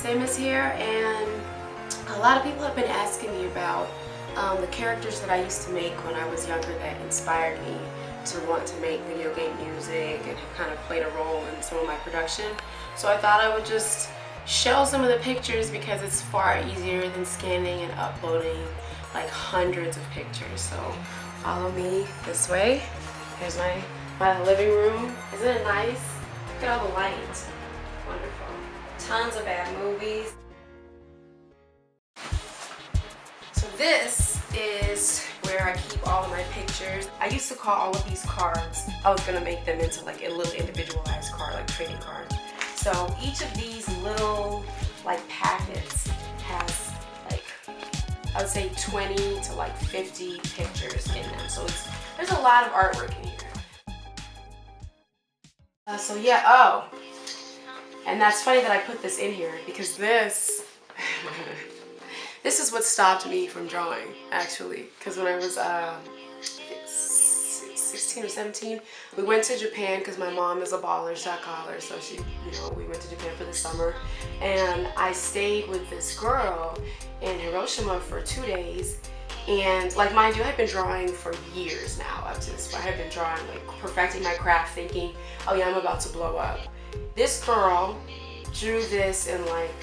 Sammus here, and a lot of people have been asking me about the characters that I used to make when I was younger that inspired me to want to make video game music and kind of played a role in some of my production. So I thought I would just show some of the pictures because it's far easier than scanning and uploading like hundreds of pictures. So follow me this way. Here's my living room. Isn't it nice? Look at all the lights. Wonderful. Tons of bad movies. So this is where I keep all of my pictures. I used to call all of these cards, I was gonna make them into like a little individualized card, like trading cards. So each of these little like packets has like, I would say 20 to like 50 pictures in them. So there's a lot of artwork in here. So yeah, oh, and that's funny that I put this in here because this is what stopped me from drawing, actually. Because when I was 16 or 17, we went to Japan because my mom is a baller, shot caller, so she, we went to Japan for the summer. And I stayed with this girl in Hiroshima for 2 days. And like, mind you, I've been drawing for years now up to this point. I've been drawing, like perfecting my craft, thinking, oh yeah, I'm about to blow up. This girl drew this in like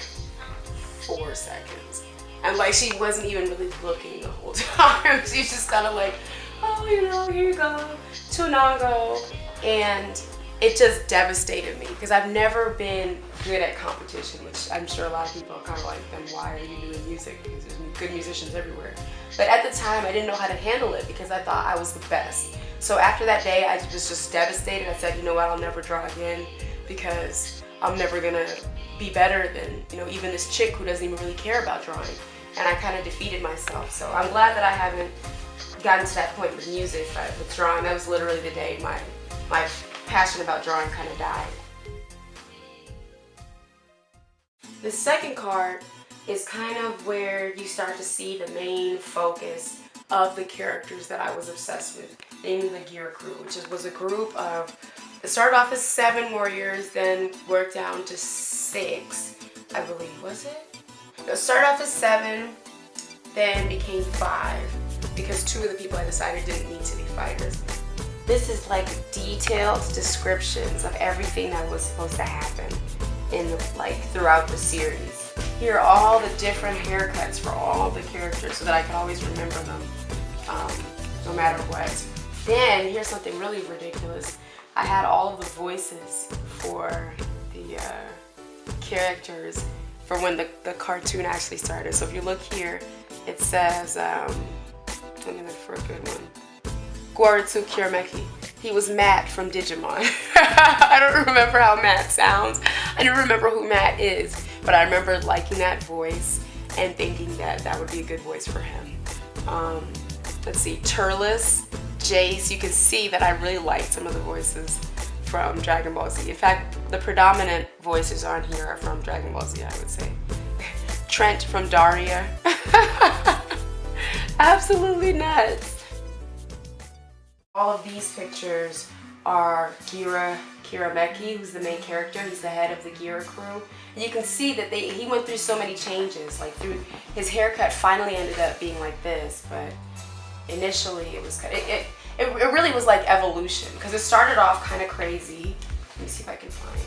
4 seconds. And like, she wasn't even really looking the whole time. She's just kind of like, oh, here you go, Tunago. And it just devastated me because I've never been good at competition, which I'm sure a lot of people are kind of like, then why are you doing music? Because there's good musicians everywhere. But at the time, I didn't know how to handle it because I thought I was the best. So after that day, I was just devastated. I said, you know what, I'll never draw again because I'm never gonna be better than, even this chick who doesn't even really care about drawing. And I kind of defeated myself. So I'm glad that I haven't gotten to that point with music, but with drawing, that was literally the day my passion about drawing kind of died. The second card is kind of where you start to see the main focus of the characters that I was obsessed with, namely the Gira Crew, which was a group of, it started off as 7 warriors, then worked down to 6, I believe, was it? It started off as 7, then became 5, because 2 of the people I decided didn't need to be fighters. This is like detailed descriptions of everything that was supposed to happen throughout the series. Here are all the different haircuts for all the characters so that I could always remember them, no matter what. Then here's something really ridiculous. I had all of the voices for the characters for when the cartoon actually started. So if you look here, it says, let me look for a good one. Guaritsu Kirameki. He was Matt from Digimon. I don't remember how Matt sounds. I don't remember who Matt is, but I remember liking that voice and thinking that that would be a good voice for him. Let's see, Turles, Jace. You can see that I really liked some of the voices from Dragon Ball Z. In fact, the predominant voices on here are from Dragon Ball Z, I would say. Trent from Daria. Absolutely nuts. All of these pictures are Gira Crew, who's the main character. He's the head of the Gira Crew. And you can see that he went through so many changes. Like his haircut finally ended up being like this, but initially it was it really was like evolution because it started off kind of crazy. Let me see if I can find.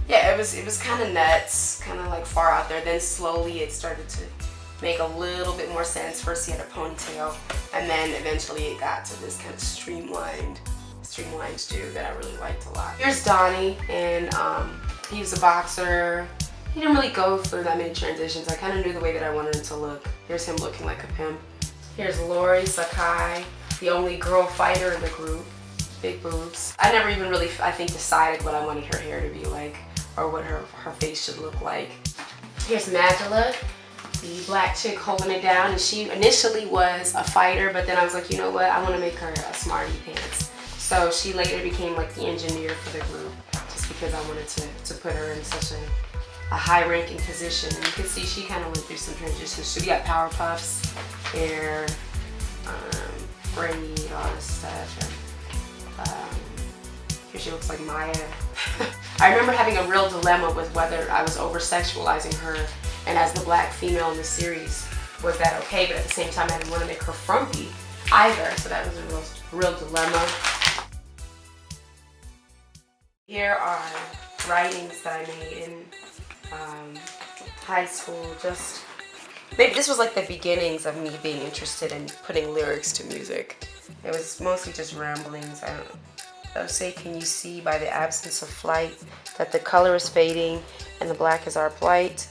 Yeah, it was kind of nuts, kind of like far out there. Then slowly it started to make a little bit more sense. First he had a ponytail, and then eventually it got to this kind of streamlined dude that I really liked a lot. Here's Donnie, and he was a boxer. He didn't really go through that many transitions. I kind of knew the way that I wanted him to look. Here's him looking like a pimp. Here's Lori Sakai, the only girl fighter in the group. Big boobs. I never even really, I think, decided what I wanted her hair to be like or what her face should look like. Here's Magdala, the black chick holding it down, and she initially was a fighter, but then I was like, you know what, I want to make her a smarty pants. So she later became like the engineer for the group, just because I wanted to put her in such a high-ranking position. And you can see she kind of went through some transitions. She got power puffs, hair, braid, all this stuff. And, here she looks like Maya I remember having a real dilemma with whether I was over-sexualizing her, and as the black female in the series, was that okay? But at the same time, I didn't want to make her frumpy either, so that was a real dilemma. Here are writings that I made in high school. Just maybe this was like the beginnings of me being interested in putting lyrics to music. It was mostly just ramblings. I would say, can you see by the absence of flight that the color is fading and the black is our plight?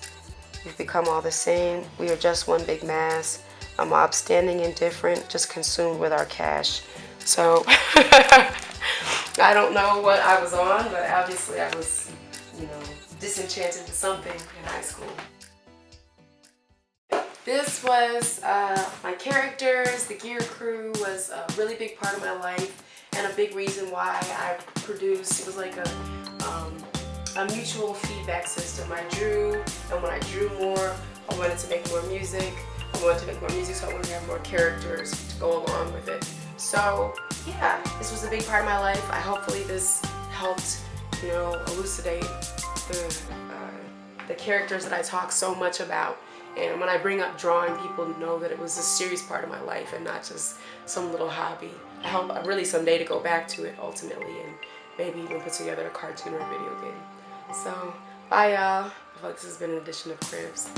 We've become all the same. We are just one big mass. A mob standing indifferent, just consumed with our cash. So I don't know what I was on, but obviously I was, disenchanted with something in high school. This was my characters. The Gira Crew was a really big part of my life and a big reason why I produced. It was like a mutual feedback system. I drew, and when I drew more, I wanted to make more music. So I wanted to have more characters to go along with it. So yeah, this was a big part of my life. Hopefully this helped, elucidate the characters that I talk so much about. And when I bring up drawing, people know that it was a serious part of my life and not just some little hobby. I hope really someday to go back to it ultimately and maybe even put together a cartoon or a video game. So bye y'all. I hope this has been an edition of Cribs.